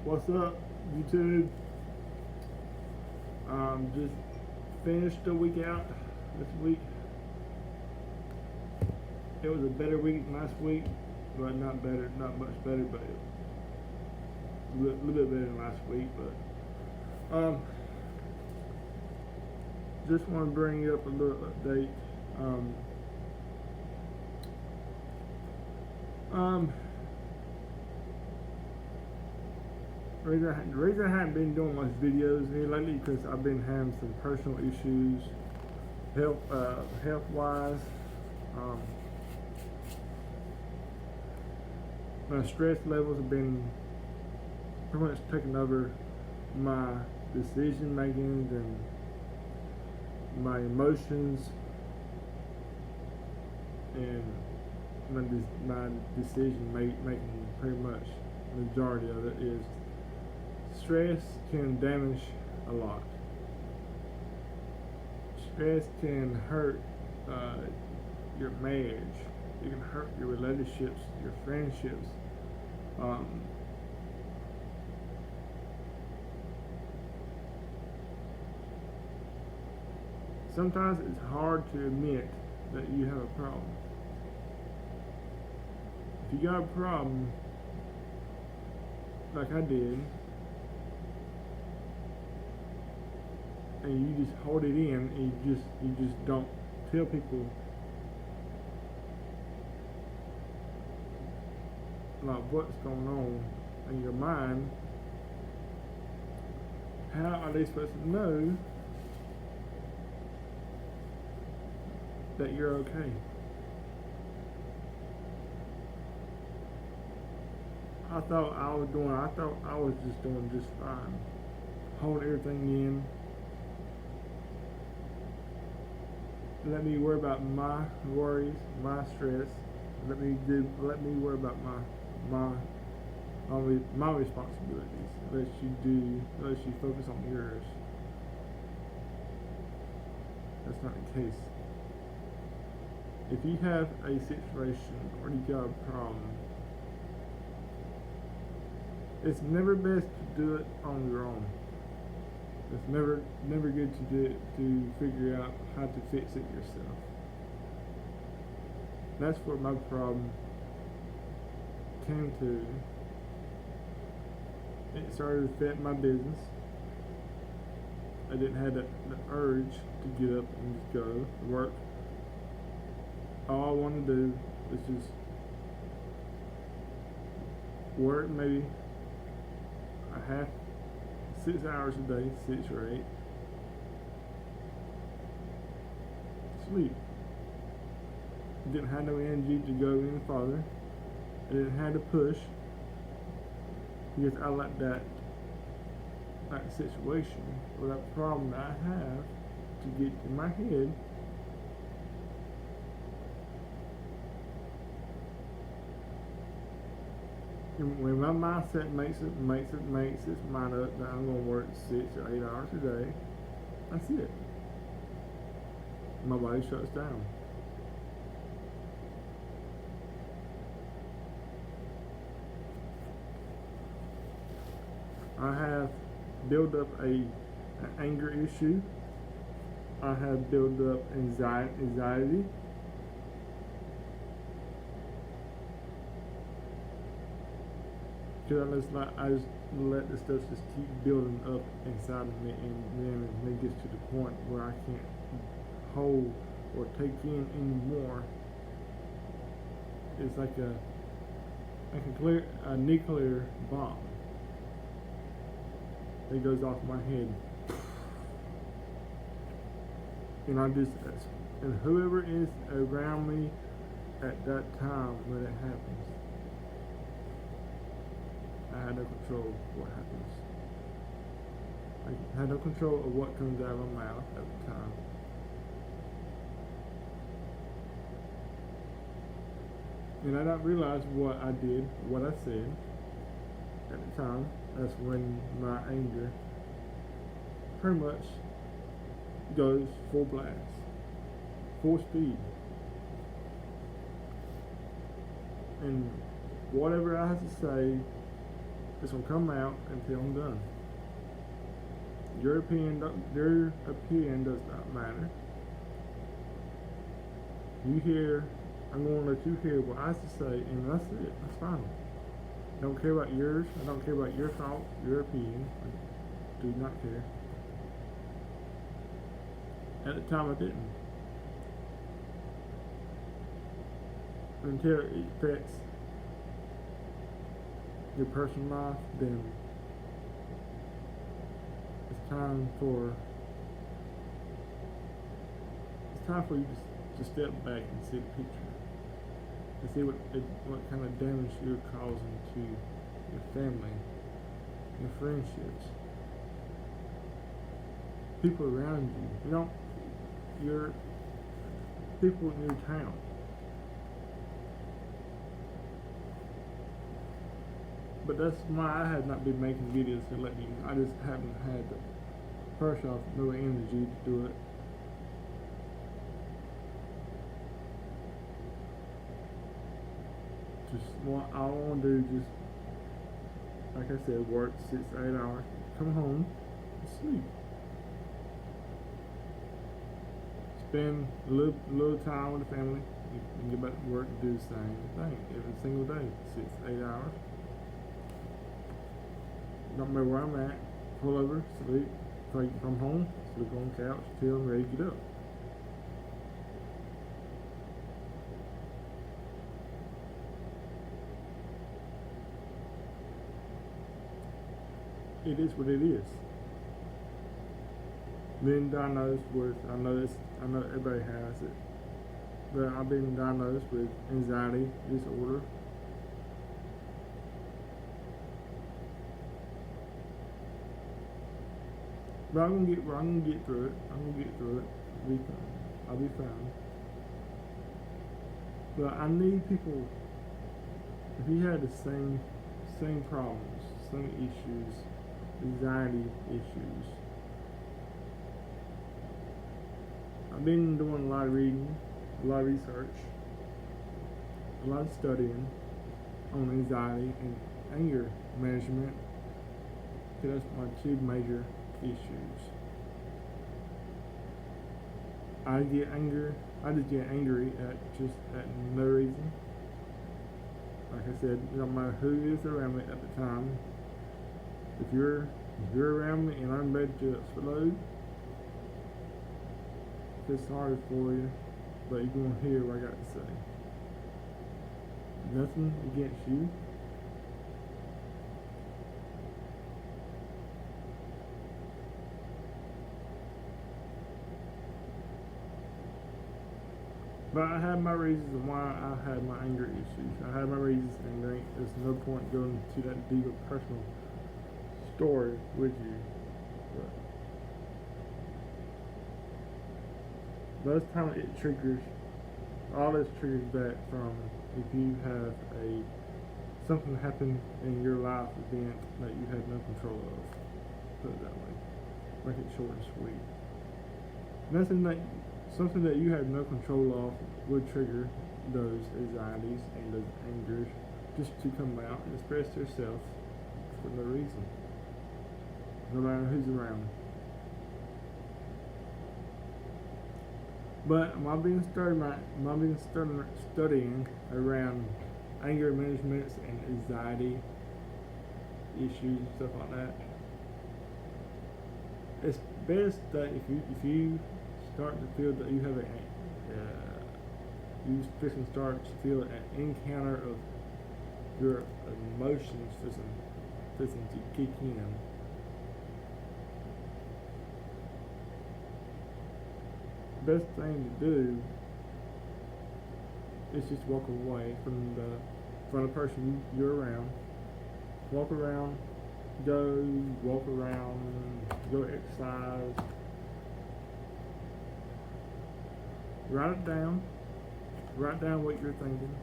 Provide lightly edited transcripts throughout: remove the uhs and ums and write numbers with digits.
What's up, YouTube? Just finished the week out this week. It was a better week than last week, but not better, not much better, but a little bit better than last week. But just want to bring you up a little update. Um, um, the reason I haven't been doing much videos here lately because I've been having some personal issues, health wise. Um, my stress levels have been pretty much taking over my decision making and my emotions, and my decision making. Pretty much majority of it is stress can damage a lot. Stress can hurt your marriage. It can hurt your relationships, your friendships. Um, Sometimes it's hard to admit that you have a problem. If you got a problem, like I did, and you just hold it in, and you just don't tell people like what's going on in your mind, how are they supposed to know that you're okay? I thought I was just doing just fine. Holding everything in. Let me worry about my worries, my stress. Let me worry about my responsibilities. Let you focus on yours. That's not the case. If you have a situation or you got a problem, it's never best to do it on your own. It's never good to do it to figure out how to fix it yourself. That's what my problem came to. It started to affect my business. I didn't have the urge to get up and just go to work. All I wanted to do was just work maybe a half 6 hours a day, 6 or 8. Sleep. Didn't have no energy to go any farther. I didn't have to push because I like that situation or that problem that I have to get in my head. And when my mindset makes its mind up that I'm going to work 6 or 8 hours a day, that's it. My body shuts down. I have built up an anger issue. I have built up anxiety. Because I just let the stuff just keep building up inside of me, and then it gets to the point where I can't hold or take in anymore. It's like a nuclear bomb. It goes off my head, and and whoever is around me at that time when it happens, I had no control of what happens. I had no control of what comes out of my mouth at the time. And I don't realize what I did, what I said at the time. That's when my anger pretty much goes full blast, full speed. And whatever I have to say It's gonna come out until I'm done. Your opinion does not matter. You hear, I'm gonna let you hear what I have to say, and that's it. That's fine. I don't care about yours. I don't care about your thoughts, your opinion. I do not care. At the time, I didn't. Until it affects your personal life, then it's time for you to step back and see the picture, and see what kind of damage you're causing to your family, your friendships, people around you. Your people in your town. But that's why I have not been making videos to let you know. I just haven't had the first off no energy to do it. All I want to do is just, like I said, work 6 to 8 hours, come home, and sleep. Spend a little time with the family, and get back to work and do the same thing every single day, 6 to 8 hours. Don't matter where I'm at, pull over, sleep, come home, sleep on the couch, till I'm ready to get up. It is what it is. Been diagnosed with, I know everybody has it, but I've been diagnosed with anxiety disorder. But I'm gonna get through it. I'll be fine. But I need people, if you had the same problems, same issues, anxiety issues. I've been doing a lot of reading, a lot of research, a lot of studying on anxiety and anger management, because that's my two major issues. I just get angry at no reason. Like I said, no matter who is around me at the time. If you're around me and I'm ready to explode, I feel sorry for you, but you're gonna hear what I got to say. Nothing against you. But I had my reasons why I had my anger issues. I had my reasons, and there's no point going to that deep of personal story with you. But most time it triggers, all this triggers back from if you have something happen in your life event that you have no control of. Put it that way. Make it short and sweet. Something that you have no control of would trigger those anxieties and those angers just to come out and express yourself for no reason, no matter who's around. But I've been studying around anger management and anxiety issues and stuff like that. It's best that if you start to feel that you have you start to feel an encounter of your emotions fixing to kick in. Best thing to do is just walk away from the person you're around. Walk around, go exercise. Write down what you're thinking,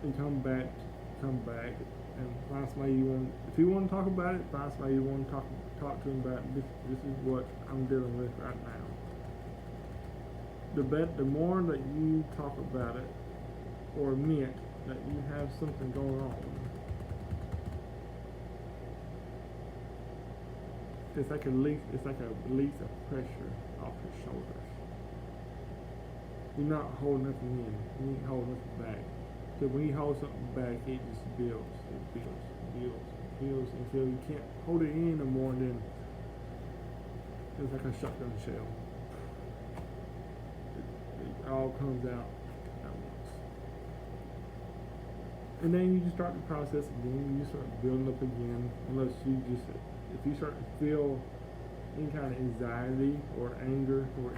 and come back, and find somebody you want. If you want to talk about it, find somebody you want to talk to them about. This is what I'm dealing with right now. The more that you talk about it or admit that you have something going on, it's like a release of pressure off your shoulders. You're not holding nothing in. You ain't holding nothing back. So when you hold something back, it just builds. It builds until you can't hold it in no more, and then it's like a shotgun shell. It all comes out at once. And then you just start the process again. You start building up again. If you start to feel any kind of anxiety or anger or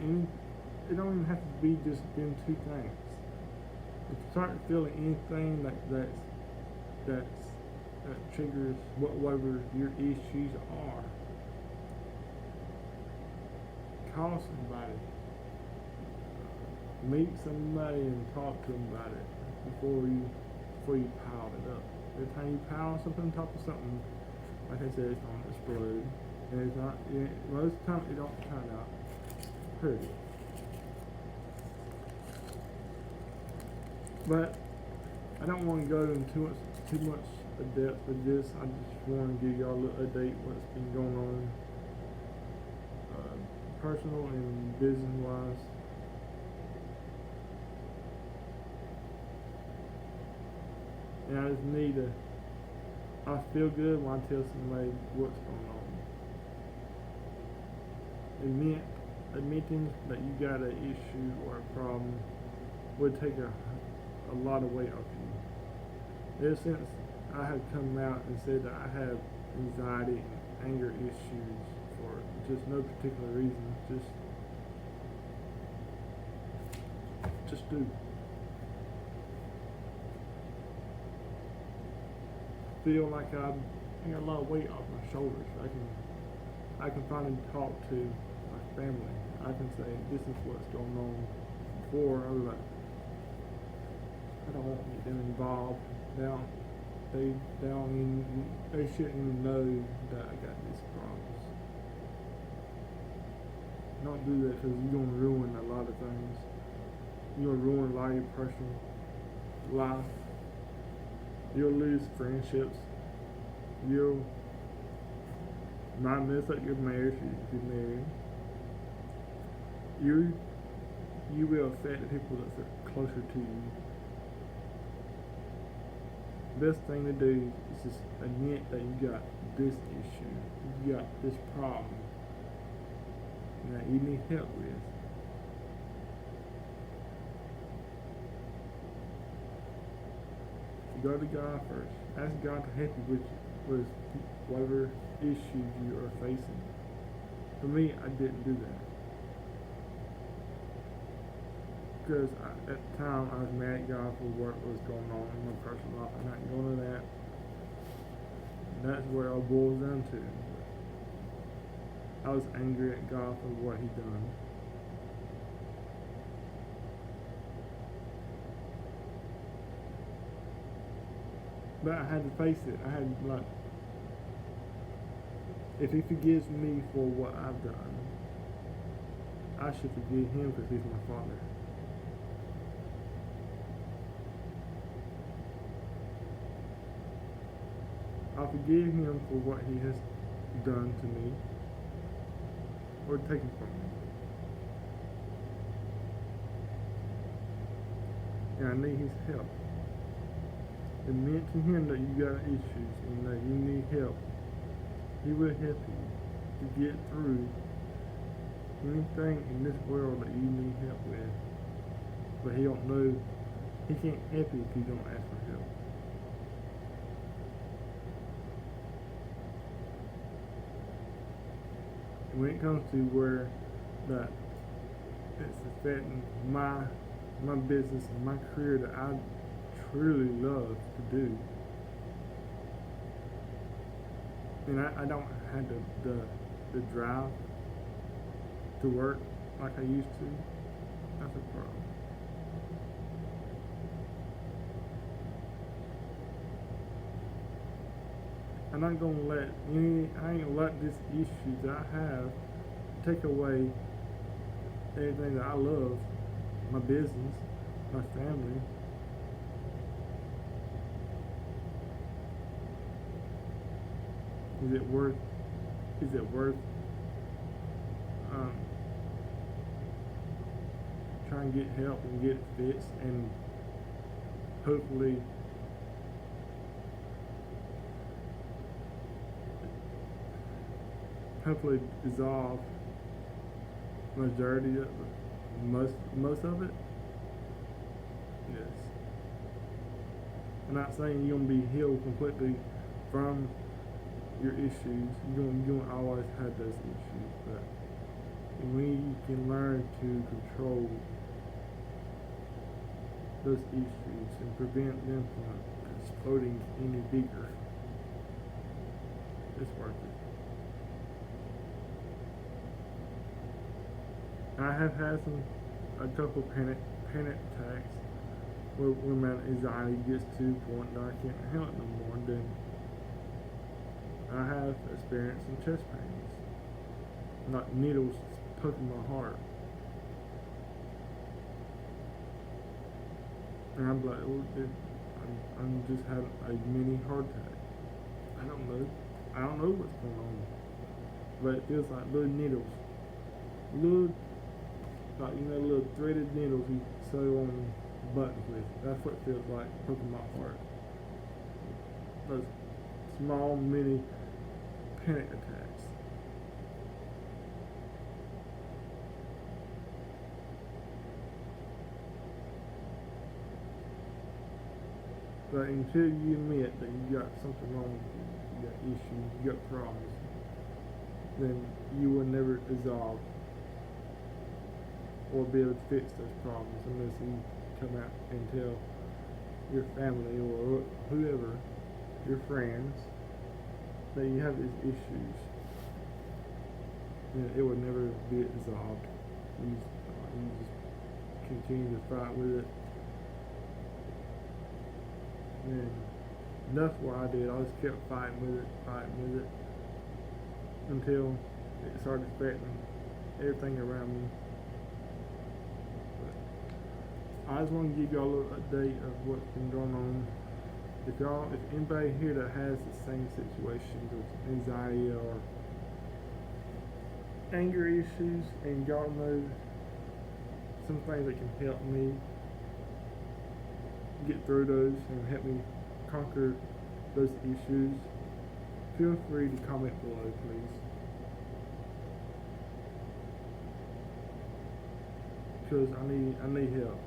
it don't even have to be just them two things. If you start feeling anything that triggers whatever your issues are, call somebody, meet somebody and talk to them about it before you pile it up. Every time you pile something on top of something, like I said, it's going to explode, and it's not. Most of the time, it don't turn out pretty. But I don't want to go into too much depth with this. I just want to give y'all a little update what's been going on, personal and business wise. And I just I feel good when I tell somebody what's going on. Admitting that you got an issue or a problem would take a lot of weight off you. Ever since I have come out and said that I have anxiety and anger issues for just no particular reason, just do. Feel like I got a lot of weight off my shoulders. I can finally talk to my family. I can say this is what's going on. Before I was like, I don't want to get them involved. They shouldn't even know that I got these problems. Don't do that because you're gonna ruin a lot of things. You're gonna ruin a lot of your personal life. You'll lose friendships. You'll not mess up your marriage if you're married. You will affect the people that are closer to you. Best thing to do is just admit that you got this issue, you got this problem that you need help with. Go to God first. Ask God to help you with whatever issues you are facing. For me, I didn't do that. Because at the time, I was mad at God for what was going on in my personal life. I'm not going to that. And that's where it all boils down to. I was angry at God for what He done. But I had to face it. I had if He forgives me for what I've done, I should forgive Him because He's my Father. I forgive Him for what He has done to me or taken from me. And I need His help. Admit to Him that you got issues and that you need help. He will help you to get through anything in this world that you need help with. But He don't know. He can't help you if you don't ask for help. When it comes to where that it's affecting my business and my career that I truly love to do, and I don't have the drive to work like I used to, that's a problem. I'm not gonna let I ain't gonna let this issue that I have take away everything that I love, my business, my family, Is it worth? Is it worth um, trying to get help and get it fixed and hopefully dissolve majority of most of it? Yes. I'm not saying you're gonna be healed completely from your issues. You're gonna always have those issues, but when you can learn to control those issues and prevent them from exploding any bigger, it's worth it. I have had a couple panic attacks where my anxiety gets to the point that I can't handle it no more. And then I have experienced some chest pains, not needles poking my heart, and I'm like, oh, dude, I'm just having a mini heart attack. I don't know what's going on, but it feels like little needles, little like little threaded needles you sew on buttons with. That's what it feels like poking my heart. Those small mini panic attacks. But until you admit that you got something wrong with you, you got issues, you got problems, then you will never dissolve or be able to fix those problems unless you come out and tell your family or whoever, your friends, that you have these issues. Then it will never be dissolved. You just continue to fight with it. And that's what I did. I just kept fighting with it until it started affecting everything around me. I just want to give y'all a little update of what's been going on. If anybody here that has the same situations with anxiety or anger issues, and y'all know some things that can help me get through those and help me conquer those issues, feel free to comment below, please. Because I need help.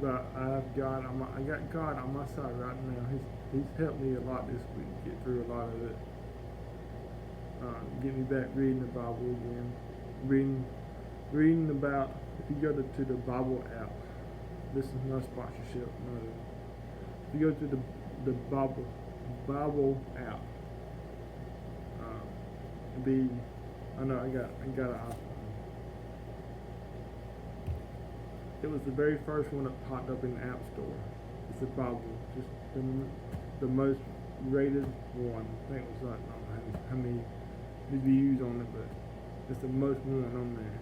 But I got God on my side right now. He's helped me a lot this week, get through a lot of it. Get me back reading the Bible again. Reading about, if you go to the Bible app, this is no sponsorship, no. If you go to the Bible app, I know I got an iPhone. It was the very first one that popped up in the App Store. It's the Bible, just the most rated one. I think it was like, I don't know how many reviews on it, but it's the most one on there.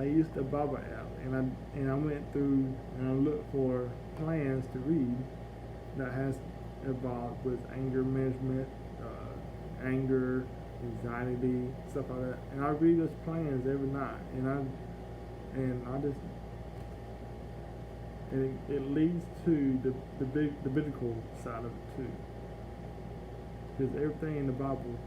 I used the Bible app, and I went through and I looked for plans to read that has involved with anger management, anger, anxiety, stuff like that. And I read those plans every night, and it leads to the biblical side of it too, because everything in the Bible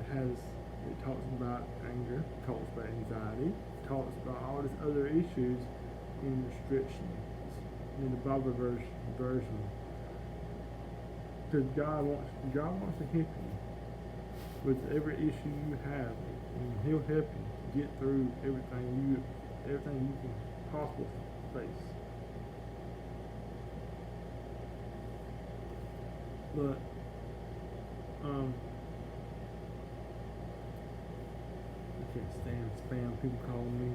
it talks about anger, talks about anxiety, talks about all these other issues in restrictions in the Bible version. Because God wants to help you with every issue you have, and He'll help you get through everything you can possibly face. But I can't stand spam people calling me.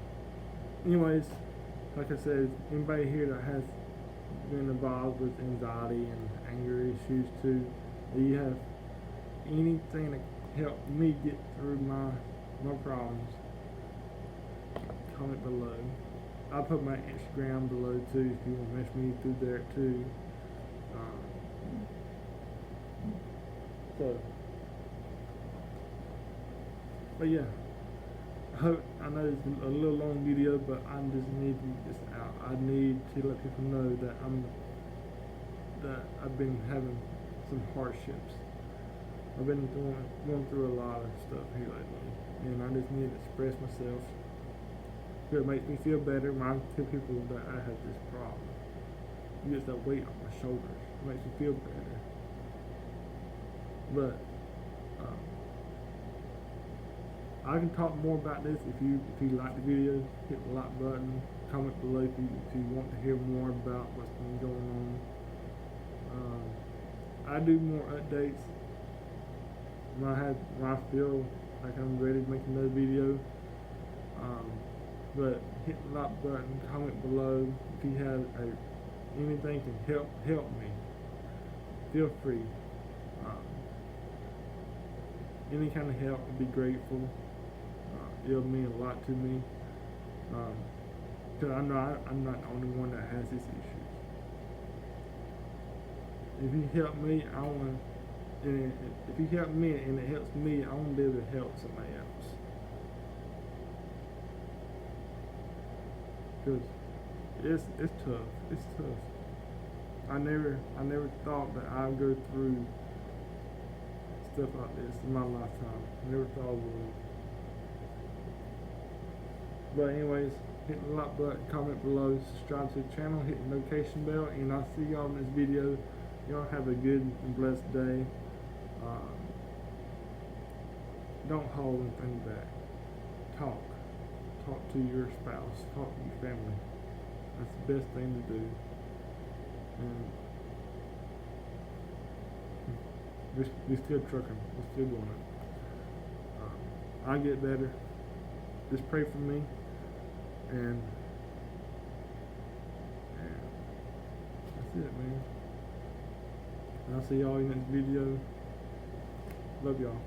Anyways, like I said, anybody here that has been involved with anxiety and anger issues too, do you have anything that can help me get through my problems, comment below. I'll put my Instagram below too if you want to message me through there too. So, but yeah, I know it's a little long video, but I just need to get this out. I need to let people know that I've been having some hardships. I've been going through a lot of stuff here lately, and I just need to express myself. It makes me feel better when I tell people that I have this problem. It gets that weight off my shoulders. It makes me feel better. But I can talk more about this if you like the video. Hit the like button. Comment below if you want to hear more about what's been going on. I do more updates when I feel like I'm ready to make another video. But hit the like button, comment below if you have anything can help me. Feel free. Any kind of help would be grateful. It'll mean a lot to me. Because I'm not the only one that has these issues. If you help me, if you help me and it helps me, I want to be able to help somebody else. Because it's tough. It's tough. I never thought that I'd go through stuff like this in my lifetime. Never thought I would. But anyways, hit the like button, comment below, subscribe to the channel, hit the notification bell, and I'll see y'all in this video. Y'all have a good and blessed day. Don't hold anything back. Talk to your spouse, talk to your family. That's the best thing to do. And we're still trucking, we're still doing it. I get better. Just pray for me, and that's it, man. And I'll see y'all in the next video. Love y'all.